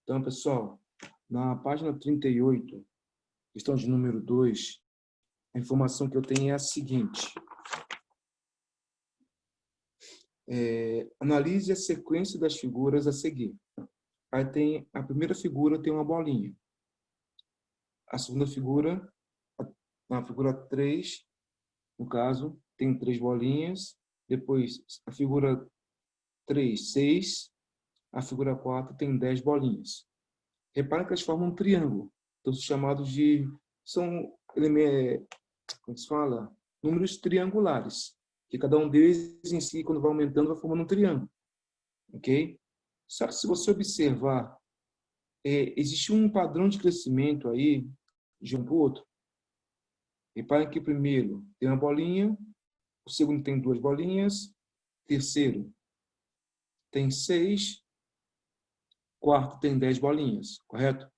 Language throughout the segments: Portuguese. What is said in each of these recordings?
Então, pessoal, na página 38, questão de número 2, a informação que eu tenho é a seguinte. Analise a sequência das figuras a seguir. Aí tem a primeira figura, tem uma bolinha. A segunda figura, na figura 3, no caso, tem 3 bolinhas. Depois, a figura 3, 6. A figura 4 tem 10 bolinhas. Reparem que elas formam um triângulo. Então, chamados de... São elementos, como se fala? Números triangulares. Que cada um deles, em si, quando vai aumentando, vai formando um triângulo. Ok? Só que se você observar, existe um padrão de crescimento aí, de um para o outro. Reparem que o primeiro tem uma bolinha, o segundo tem 2 bolinhas, o terceiro tem 6, o quarto tem 10 bolinhas, correto?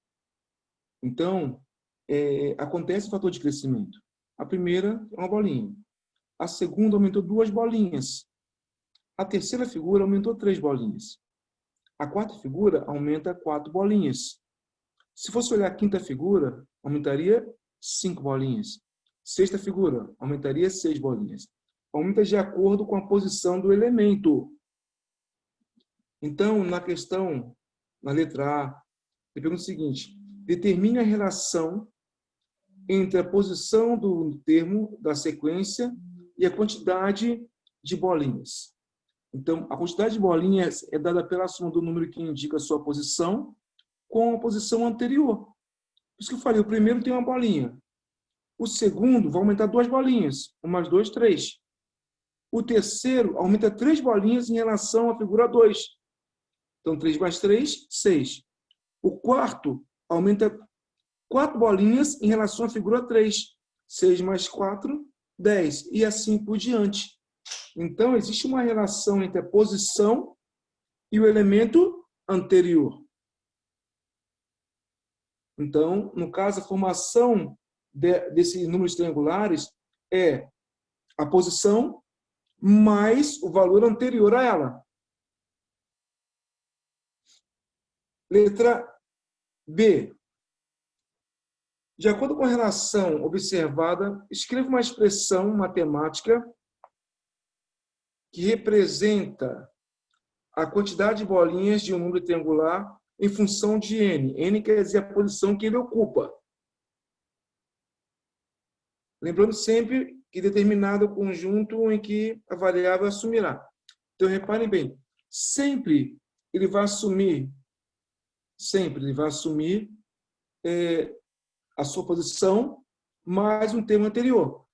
Então, acontece o fator de crescimento. A primeira é uma bolinha. A segunda aumentou 2 bolinhas. A terceira figura aumentou 3 bolinhas. A quarta figura aumenta 4 bolinhas. Se fosse olhar a quinta figura, aumentaria 5 bolinhas. Sexta figura, aumentaria 6 bolinhas. Aumenta de acordo com a posição do elemento. Então, na questão, na letra A, ele pergunta o seguinte: determine a relação entre a posição do termo da sequência e a quantidade de bolinhas. Então, a quantidade de bolinhas é dada pela soma do número que indica a sua posição com a posição anterior. Por isso que eu falei, o primeiro tem uma bolinha. O segundo vai aumentar 2 bolinhas. 1 mais 2, 3. O terceiro aumenta 3 bolinhas em relação à figura 2. Então, 3 mais 3, 6. O quarto aumenta 4 bolinhas em relação à figura 3. 6 mais 4, 10. E assim por diante. Então, existe uma relação entre a posição e o elemento anterior. Então, no caso, a formação desses números triangulares é a posição mais o valor anterior a ela. Letra B. De acordo com a relação observada, escreva uma expressão matemática que representa a quantidade de bolinhas de um número triangular em função de n. N quer dizer a posição que ele ocupa. Lembrando sempre que determinado conjunto em que a variável assumirá. Então, reparem bem, sempre ele vai assumir a sua posição mais um termo anterior.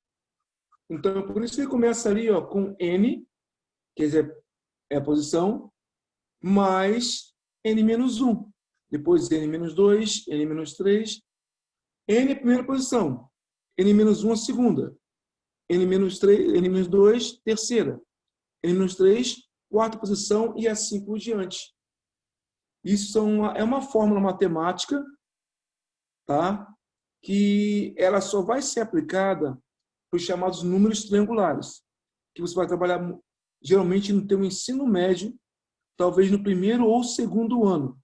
Então, por isso ele começa ali com n, quer dizer, é a posição, mais n menos 1. Depois n menos 2, n menos 3. N é a primeira posição. N menos 1 a segunda. N menos 3, N menos 2, terceira. N menos 3, quarta posição e assim por diante. Isso é uma fórmula matemática, tá? Que ela só vai ser aplicada para os chamados números triangulares, que você vai trabalhar geralmente no teu ensino médio, talvez no primeiro ou segundo ano.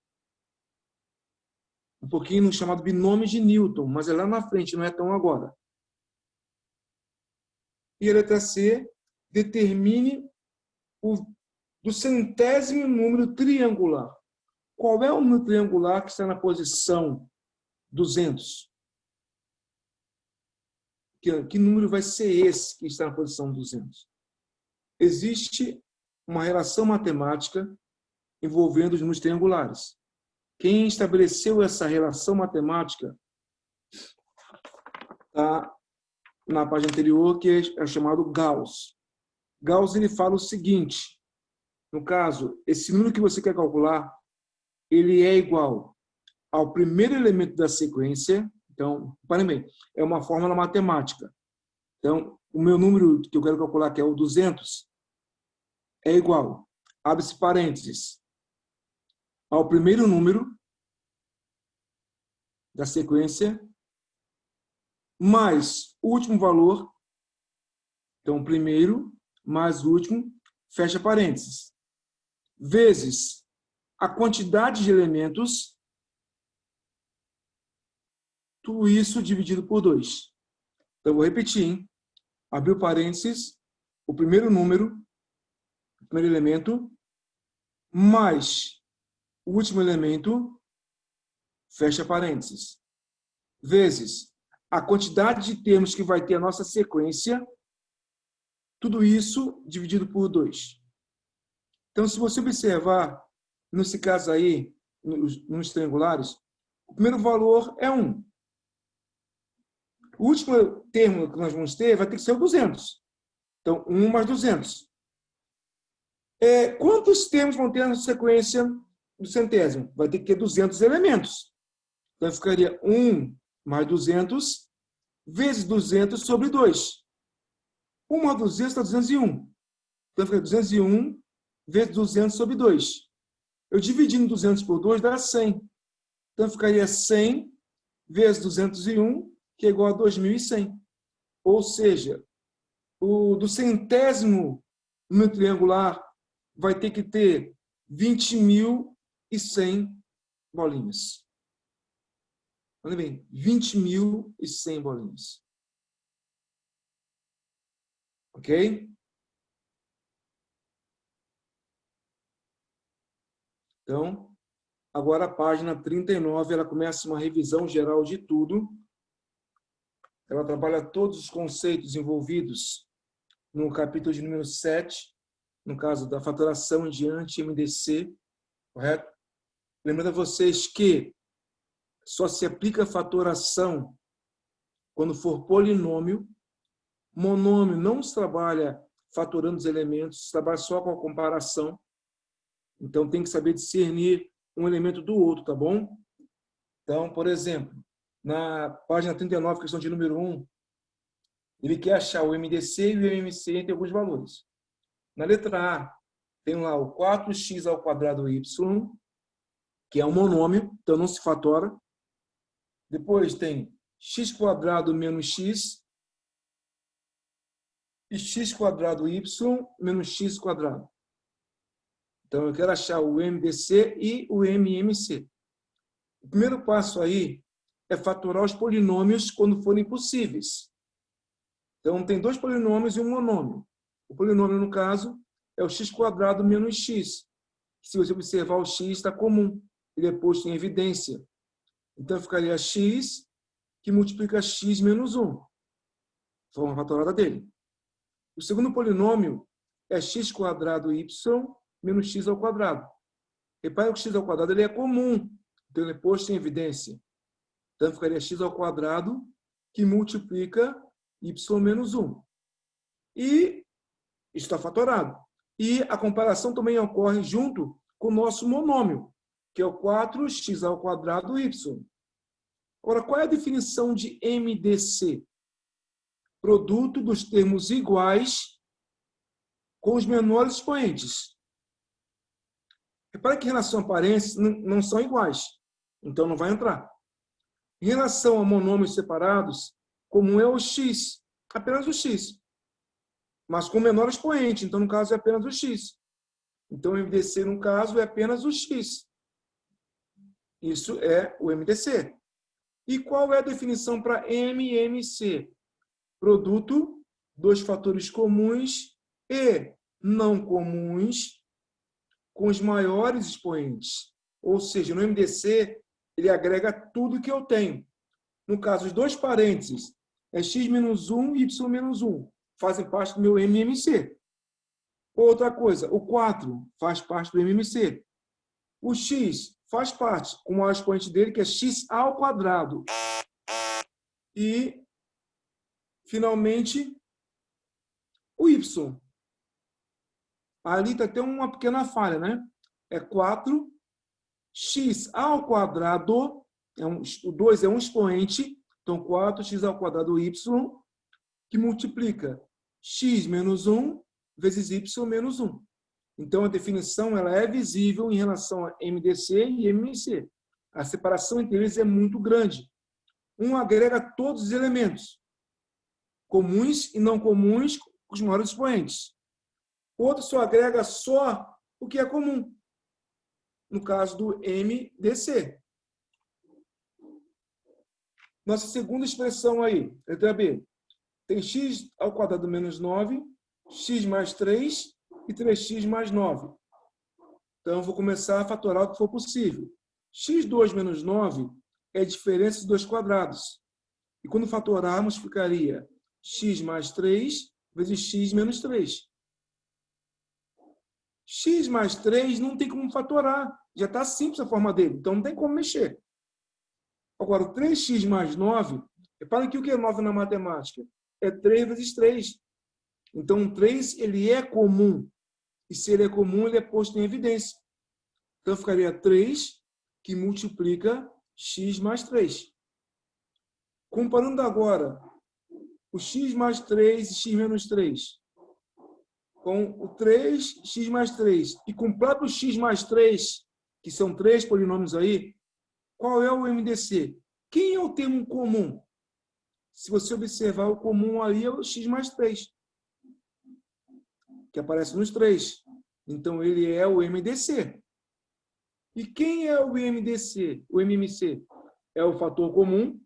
Um pouquinho no chamado binômio de Newton, mas é lá na frente, não é tão agora. E a letra C, determine do centésimo número triangular. Qual é o número triangular que está na posição 200? Que número vai ser esse que está na posição 200? Existe uma relação matemática envolvendo os números triangulares. Quem estabeleceu essa relação matemática está na página anterior, que é chamado Gauss. Gauss ele fala o seguinte: no caso, esse número que você quer calcular, ele é igual ao primeiro elemento da sequência. Então, reparem bem, é uma fórmula matemática. Então, o meu número que eu quero calcular, que é o 200, é igual, abre-se parênteses, ao primeiro número da sequência, mais o último valor, então, primeiro, mais o último, fecha parênteses, vezes a quantidade de elementos, tudo isso dividido por 2. Então, eu vou repetir, hein? Abriu parênteses, o primeiro número, o primeiro elemento, mais o último elemento, fecha parênteses, vezes a quantidade de termos que vai ter a nossa sequência, tudo isso dividido por 2. Então, se você observar, nesse caso aí, nos triangulares, o primeiro valor é 1. O último termo que nós vamos ter vai ter que ser o 200. Então, 1 mais 200. Quantos termos vão ter na sequência do centésimo? Vai ter que ter 200 elementos. Então, ficaria 1 mais 200 vezes 200 sobre 2. 1 mais 200 dá 201. Então, fica 201 vezes 200 sobre 2. Eu dividindo 200 por 2 dá 100. Então, ficaria 100 vezes 201, que é igual a 2.100. Ou seja, do centésimo número triangular vai ter que ter 20.100 bolinhas. Olha bem, 20.100 bolinhas. Ok? Então, agora a página 39, ela começa uma revisão geral de tudo. Ela trabalha todos os conceitos envolvidos no capítulo de número 7, no caso da fatoração em diante, MDC, correto? Lembrando a vocês que só se aplica fatoração quando for polinômio. Monômio não se trabalha fatorando os elementos, se trabalha só com a comparação. Então, tem que saber discernir um elemento do outro, tá bom? Então, por exemplo, na página 39, questão de número 1, ele quer achar o MDC e o MMC entre alguns valores. Na letra A, tem lá o 4x ao quadrado y, que é um monômio, então não se fatora. Depois tem x quadrado menos x e x quadrado y menos x quadrado. Então, eu quero achar o MDC e o MMC. O primeiro passo aí é fatorar os polinômios quando forem possíveis. Então, tem 2 polinômios e um monômio. O polinômio, no caso, é o x quadrado menos x. Se você observar, o x está comum. Ele é posto em evidência. Então, ficaria x que multiplica x menos 1. Forma fatorada dele. O segundo polinômio é x quadrado y menos x ao quadrado. Repare que o x ao quadrado ele é comum. Então, ele é posto em evidência. Então, ficaria x ao quadrado que multiplica y menos 1. E isso está fatorado. E a comparação também ocorre junto com o nosso monômio, que é o 4x ao quadrado y. Agora, qual é a definição de MDC? Produto dos termos iguais com os menores expoentes. Repara que em relação a parênteses não são iguais. Então, não vai entrar. Em relação a monômios separados, comum é o x, apenas o x. Mas com menor expoente, então, no caso, é apenas o x. Então, o MDC, no caso, é apenas o x. Isso é o MDC. E qual é a definição para MMC? Produto dos fatores comuns e não comuns com os maiores expoentes. Ou seja, no MDC, ele agrega tudo que eu tenho. No caso, os 2 parênteses é x menos 1 e y menos 1. Fazem parte do meu MMC. Outra coisa, o 4 faz parte do MMC. O x faz parte com o maior expoente dele, que é x ao quadrado. E, finalmente, o y. Ali está até uma pequena falha, né? É 4x ao quadrado, o 2 é um expoente, então 4x ao quadrado y, que multiplica x menos 1 vezes y menos 1. Então, a definição ela é visível em relação a MDC e MMC. A separação entre eles é muito grande. Um agrega todos os elementos, comuns e não comuns, com os maiores expoentes. O outro só agrega só o que é comum, no caso do MDC. Nossa segunda expressão aí, letra B. Tem x ao quadrado menos 9, x mais 3 e 3x mais 9. Então, eu vou começar a fatorar o que for possível. x2 menos 9 é a diferença dos dois quadrados. E quando fatorarmos, ficaria x mais 3 vezes x menos 3. X mais 3 não tem como fatorar. Já está simples a forma dele, então não tem como mexer. Agora, o 3x mais 9, reparem que o que é 9 na matemática? É 3 vezes 3. Então, o 3 ele é comum. E se ele é comum, ele é posto em evidência. Então, ficaria 3 que multiplica x mais 3. Comparando agora o x mais 3 e x menos 3 com o 3x mais 3 e com o próprio x mais 3, que são 3 polinômios aí, qual é o MDC? Quem é o termo comum? Se você observar, o comum aí é o x mais 3, que aparece nos 3. Então, ele é o MDC. E quem é o MDC? O MMC é o fator comum,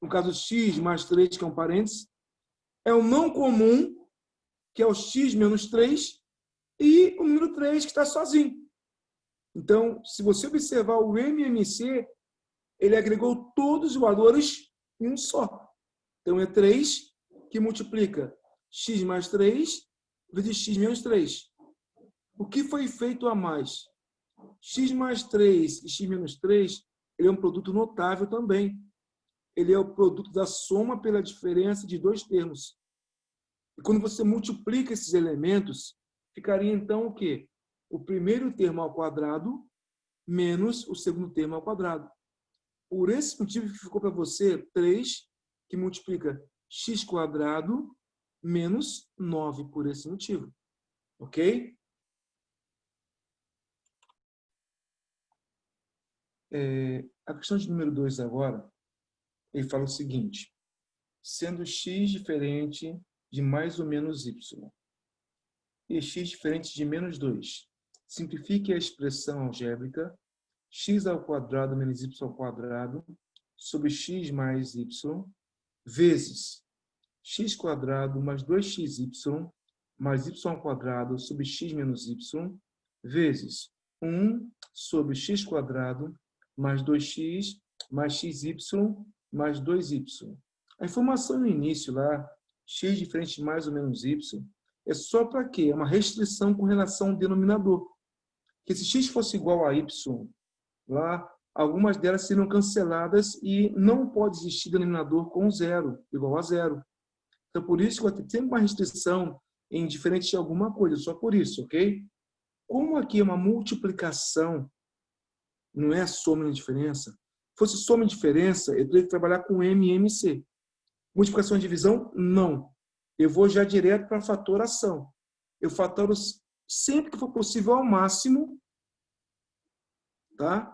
no caso x mais 3, que é um parênteses, é o não comum, que é o x menos 3, e o número 3, que está sozinho. Então, se você observar o MMC, ele agregou todos os valores em um só. Então, é 3 que multiplica x mais 3 vezes x menos 3. O que foi feito a mais? X mais 3 e x menos 3, ele é um produto notável também. Ele é o produto da soma pela diferença de dois termos. E quando você multiplica esses elementos, ficaria então o quê? O primeiro termo ao quadrado menos o segundo termo ao quadrado. Por esse motivo que ficou para você 3, que multiplica x quadrado menos 9, por esse motivo. Ok? A questão de número 2 agora, ele fala o seguinte: sendo x diferente de mais ou menos y e x diferente de menos 2, simplifique a expressão algébrica x ao quadrado menos y ao quadrado sobre x mais y vezes x quadrado mais 2xy mais y ao quadrado sobre x menos y vezes 1 sobre x quadrado mais 2x mais xy mais 2y. A informação no início lá, x diferente de mais ou menos y, é só para quê? É uma restrição com relação ao denominador. Que se x fosse igual a y, lá, algumas delas seriam canceladas e não pode existir denominador com zero, igual a zero. Então, por isso que vai ter sempre uma restrição em diferente de alguma coisa, só por isso, ok? Como aqui é uma multiplicação, não é soma e diferença. Se fosse soma e diferença, eu teria que trabalhar com MMC. Multiplicação e divisão, não. Eu vou já direto para a fatoração. Eu fatoro sempre que for possível ao máximo, tá?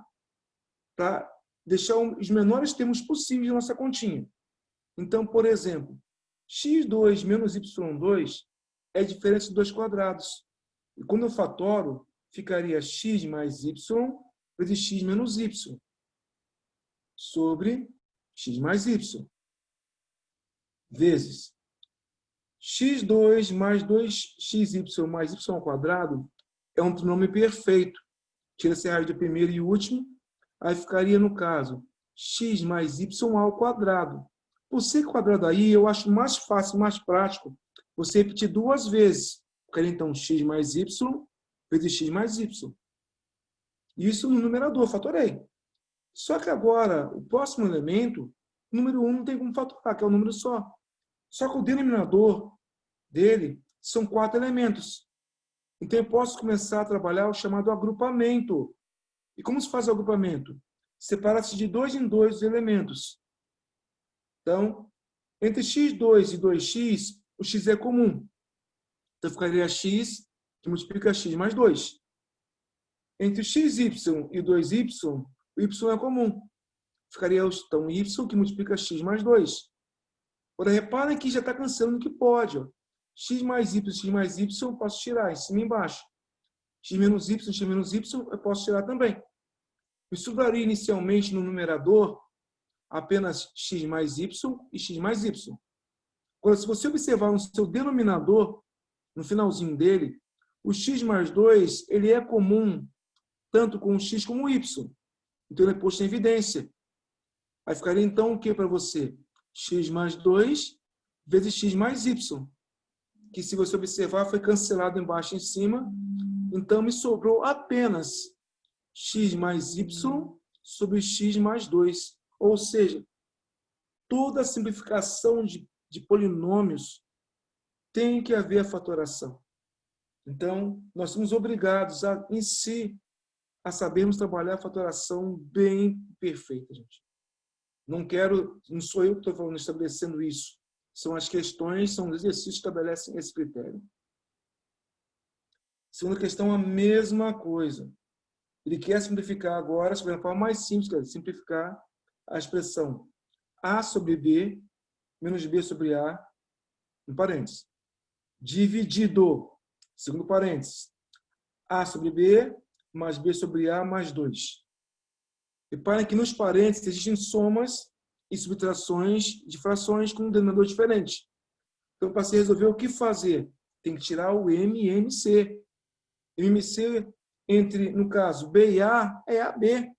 Para deixar os menores termos possíveis na nossa continha. Então, por exemplo, x2 menos y2 é a diferença de dois quadrados. E quando eu fatoro, ficaria x mais y vezes x menos y sobre x mais y vezes x2 mais 2xy mais y ao quadrado é um trinômio perfeito. Tira-se a raiz do primeiro e último, aí ficaria, no caso, x mais y ao quadrado. Por ser quadrado aí, eu acho mais fácil, mais prático, você repetir duas vezes. Ficaria, então, x mais y vezes x mais y. Isso no numerador, fatorei. Só que agora, o próximo elemento, número 1 não tem como fatorar, que é um número só. Só que o denominador dele são 4 elementos. Então, eu posso começar a trabalhar o chamado agrupamento. E como se faz o agrupamento? Separa-se de 2 em 2 os elementos. Então, entre x2 e 2x, o x é comum. Então, ficaria x, que multiplica x mais 2. Entre xy e 2y, o y é comum. Ficaria, então, y, que multiplica x mais 2. Agora, reparem que já está cancelando que pode. Ó. X mais y, eu posso tirar em cima e embaixo. X menos y, eu posso tirar também. Eu estudaria inicialmente no numerador apenas x mais y e x mais y. Agora, se você observar no seu denominador, no finalzinho dele, o x mais 2 ele é comum tanto com o x como o y. Então, ele é posto em evidência. Aí ficaria, então, o que para você? X mais 2 vezes x mais y. Que, se você observar, foi cancelado embaixo e em cima. Então, me sobrou apenas x mais y sobre x mais 2. Ou seja, toda a simplificação de polinômios tem que haver a fatoração. Então, nós somos obrigados, em si, a sabermos trabalhar a fatoração bem perfeita, gente. Não sou eu que estou falando, estabelecendo isso. São as questões, são os exercícios que estabelecem esse critério. Segunda questão, a mesma coisa. Ele quer simplificar agora, sobre a forma mais simples, que é simplificar a expressão A sobre B menos B sobre A, em parênteses. Dividido, segundo parênteses, A sobre B mais B sobre A mais 2. Reparem que nos parênteses existem somas e subtrações de frações com um denominador diferente. Então, para se resolver, o que fazer? Tem que tirar o M e MC. MC entre, no caso, B e A, é AB.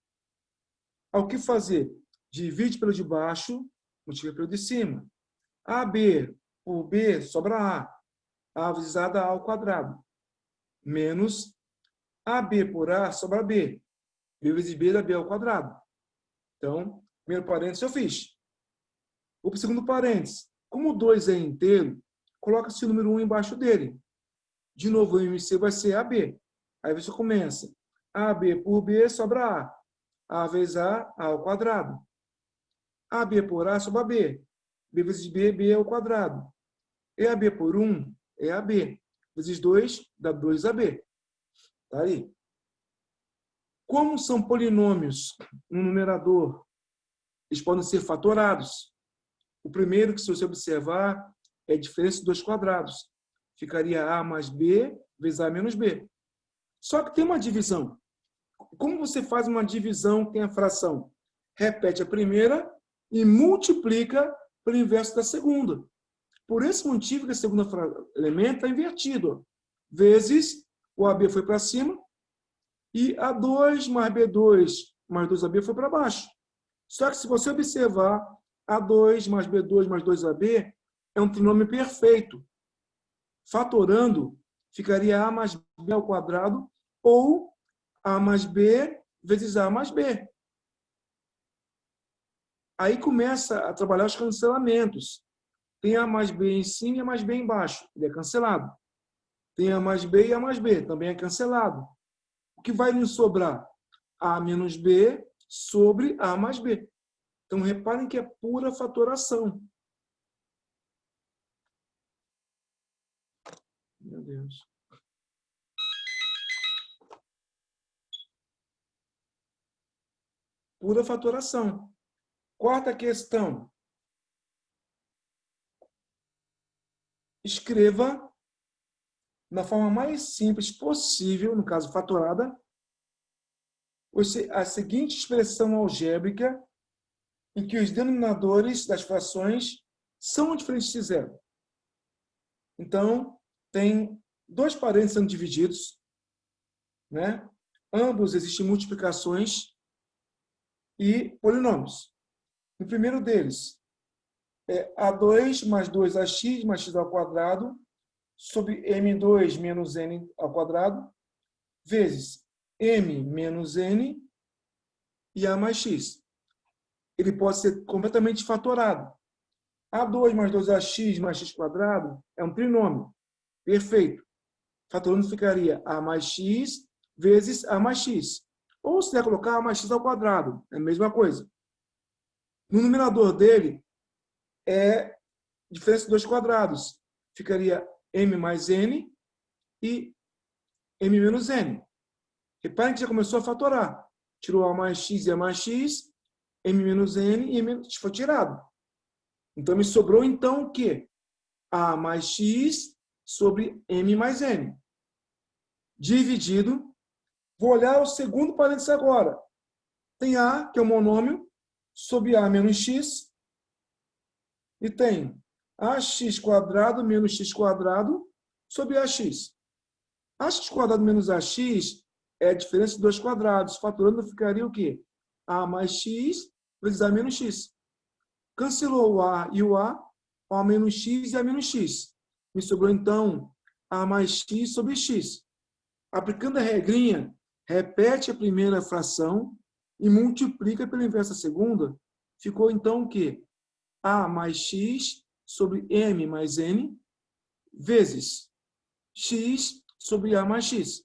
O que fazer? Divide pelo de baixo, multiplica pelo de cima. AB por B sobra A. A vezes A dá A ao quadrado. Menos AB por A sobra B. B vezes B dá B ao quadrado. Então, primeiro parênteses eu fiz. Vou para o segundo parênteses. Como o 2 é inteiro, coloca-se o número 1 embaixo dele. De novo, o MC vai ser AB. Aí você começa. AB por B sobra A. A vezes A ao quadrado. AB por A sobra B. B vezes B, B ao quadrado. EAB por 1 é AB. Vezes 2 dá 2AB. Tá aí. Como são polinômios no numerador, eles podem ser fatorados. O primeiro, que se você observar, é a diferença de 2 quadrados. Ficaria A mais B vezes A menos B. Só que tem uma divisão. Como você faz uma divisão que tem a fração? Repete a primeira e multiplica pelo inverso da segunda. Por esse motivo que o segundo elemento está invertido. Vezes o AB foi para cima e A2 mais B2 mais 2AB foi para baixo. Só que se você observar, A2 mais B2 mais 2AB é um trinômio perfeito. Fatorando, ficaria A mais B ao quadrado ou A mais B vezes A mais B. Aí começa a trabalhar os cancelamentos. Tem A mais B em cima e A mais B embaixo. Ele é cancelado. Tem A mais B e A mais B. Também é cancelado. O que vai nos sobrar? A menos B sobre A mais B. Então, reparem que é pura fatoração. Meu Deus. Pura fatoração. Quarta questão. Escreva na forma mais simples possível, no caso fatorada, a seguinte expressão algébrica em que os denominadores das frações são diferentes de zero. Então, tem 2 parênteses sendo divididos, né? Ambos existem multiplicações e polinômios. No primeiro deles, é A2 mais 2AX mais x ao quadrado sobre M2 menos N ao quadrado vezes M menos N e A mais X. Ele pode ser completamente fatorado. A2 mais 2AX mais x quadrado é um trinômio. Perfeito. Fatorando ficaria A mais X vezes A mais X. Ou se quiser colocar A mais X ao quadrado, é a mesma coisa. No numerador dele, é diferença de 2 quadrados. Ficaria M mais N e M menos N. Reparem que já começou a fatorar. Tirou A mais X e A mais X, M menos N e M menos X foi tirado. Então, me sobrou, então, o quê? A mais X sobre M mais N. Dividido. Vou olhar o segundo parênteses agora. Tem A, que é o monômio, sobre A menos X. E tem ax² menos x² sobre ax. Ax² menos ax é a diferença de dois quadrados. Fatorando ficaria o quê? A mais x vezes A menos x. Cancelou o A e o A menos x e A menos x. Me sobrou, então, A mais x sobre x. Aplicando a regrinha, repete a primeira fração e multiplica pela inversa segunda. Ficou, então, o quê? A mais x sobre m mais n vezes x sobre A mais x.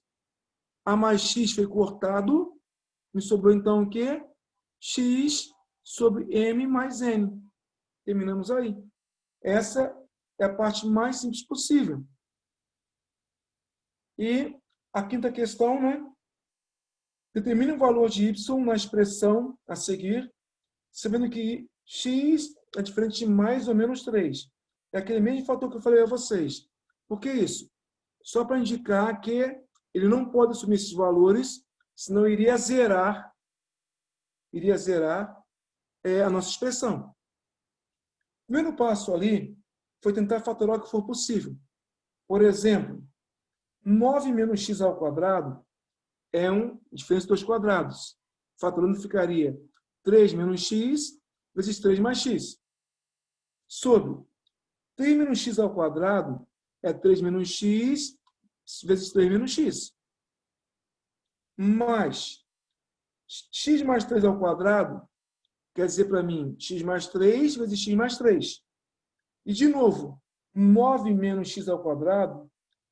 A mais x foi cortado, me sobrou, então, o quê? X sobre m mais n. Terminamos aí. Essa é a parte mais simples possível. E a quinta questão, né? Determine o valor de y na expressão a seguir, sabendo que x é diferente de mais ou menos 3. É aquele mesmo fator que eu falei a vocês. Por que isso? Só para indicar que ele não pode assumir esses valores, senão iria zerar a nossa expressão. O primeiro passo ali foi tentar fatorar o que for possível. Por exemplo, 9 menos x ao quadrado é diferença de dois quadrados. Fatorando ficaria 3 menos x vezes 3 mais x. Sobre 3 menos x ao quadrado é 3 menos x vezes 3 menos x. Mais x mais 3 ao quadrado quer dizer para mim x mais 3 vezes x mais 3. E, de novo, 9 menos x ao quadrado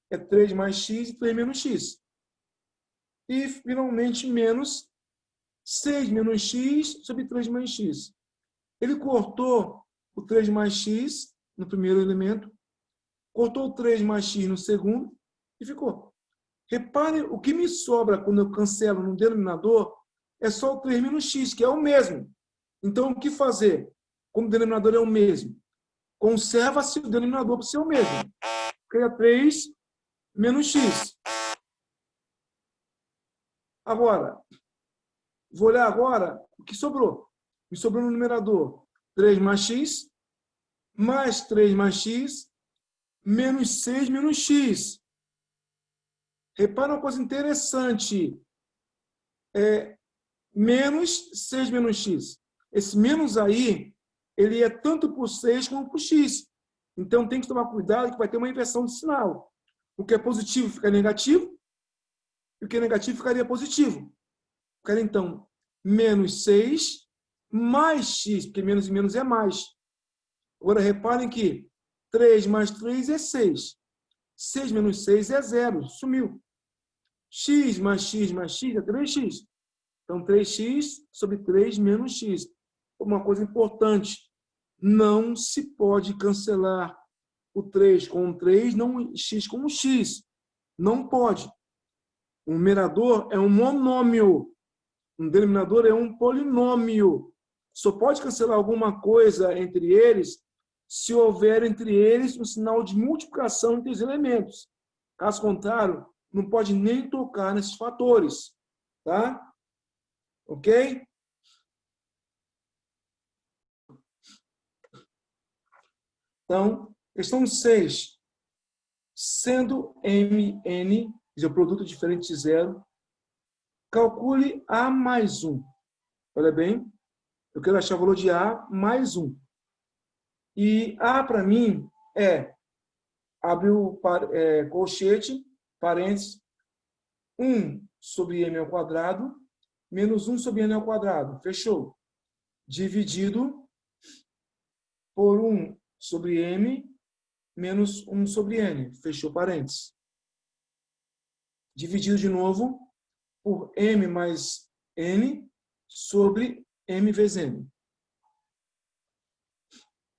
é 3 mais x e 3 menos x. E, finalmente, menos 6 menos x sobre 3 mais x. Ele cortou o 3 mais x no primeiro elemento, cortou o 3 mais x no segundo e ficou. Reparem, o que me sobra quando eu cancelo no denominador é só o 3 menos x, que é o mesmo. Então, o que fazer? Como o denominador é o mesmo, conserva-se o denominador para ser o mesmo. Cria 3 menos x. Agora, vou olhar agora o que sobrou. Me sobrou no numerador 3 mais x, mais 3 mais x, menos 6 menos x. Repara uma coisa interessante. Menos 6 menos x. Esse menos aí, ele é tanto por 6 como por x. Então, tem que tomar cuidado que vai ter uma inversão de sinal. O que é positivo fica negativo, e o que é negativo ficaria positivo. Ficaria, então, menos 6 mais x, porque menos e menos é mais. Agora, reparem que 3 mais 3 é 6. 6 menos 6 é 0, sumiu. X mais x mais x é 3x. Então, 3x sobre 3 menos x. Uma coisa importante, não se pode cancelar o 3 com o 3, não o x com o x. Não pode. Um numerador é um monômio. Um denominador é um polinômio. Só pode cancelar alguma coisa entre eles se houver entre eles um sinal de multiplicação entre os elementos. Caso contrário, não pode nem tocar nesses fatores. Tá? Ok? Então, questão 6. Sendo Mn, o produto diferente de zero, calcule A mais 1. Olha bem, eu quero achar o valor de A mais 1. E A, para mim, abre o colchete, parênteses, 1 sobre m ao quadrado, menos 1 sobre n ao quadrado. Fechou. Dividido por 1 sobre m, menos 1 sobre n. Fechou parênteses. Dividido de novo por m mais n sobre m vezes n.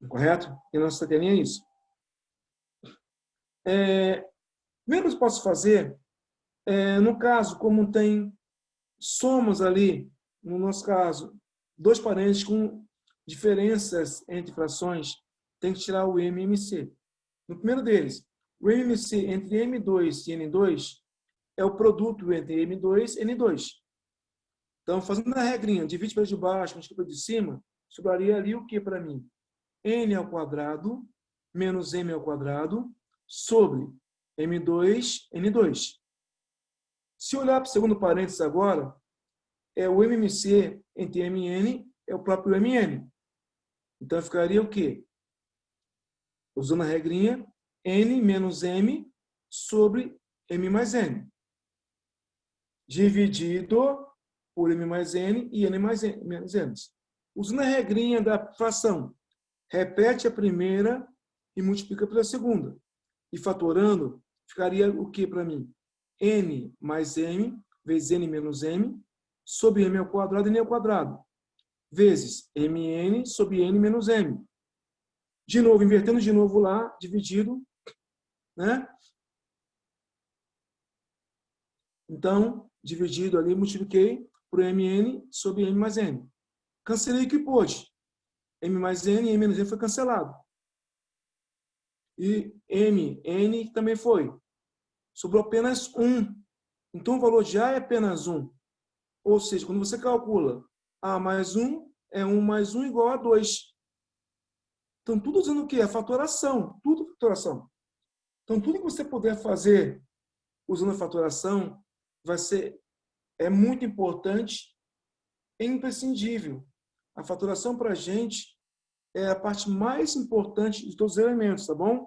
Correto? E a nossa telinha é isso. Primeiro que eu posso fazer, no caso, como tem somas ali, no nosso caso, dois parênteses com diferenças entre frações, tem que tirar o m e mc. No primeiro deles, o mmc entre m2 e n2 é o produto entre m2 e n2. Então, fazendo a regrinha, divide pela de baixo, multiplica pela de cima, sobraria ali o que para mim? N ao quadrado menos M ao quadrado sobre M2, N2. Se olhar para o segundo parênteses agora, é o MMC entre MN, é o próprio MN. Então, ficaria o quê? Usando a regrinha, N menos M sobre M mais N. Dividido por M mais N e N mais N, menos N. Usando a regrinha da fração, repete a primeira e multiplica pela segunda. E fatorando, ficaria o que para mim? N mais M vezes N menos M sobre M ao quadrado e N ao quadrado. Vezes Mn sobre N menos M. De novo, invertendo de novo lá, dividido, né? Então, dividido ali, multipliquei por Mn sobre M mais N. Cancelei o que pôde. M mais N e M menos N foi cancelado. E N também foi. Sobrou apenas 1. Então, o valor de A é apenas 1. Ou seja, quando você calcula A mais 1, é 1 mais 1 igual a 2. Então, tudo usando o quê? A fatoração. Tudo fatoração. Então, tudo que você puder fazer usando a fatoração é muito importante e imprescindível. A fatoração para a gente é a parte mais importante de todos os elementos, tá bom?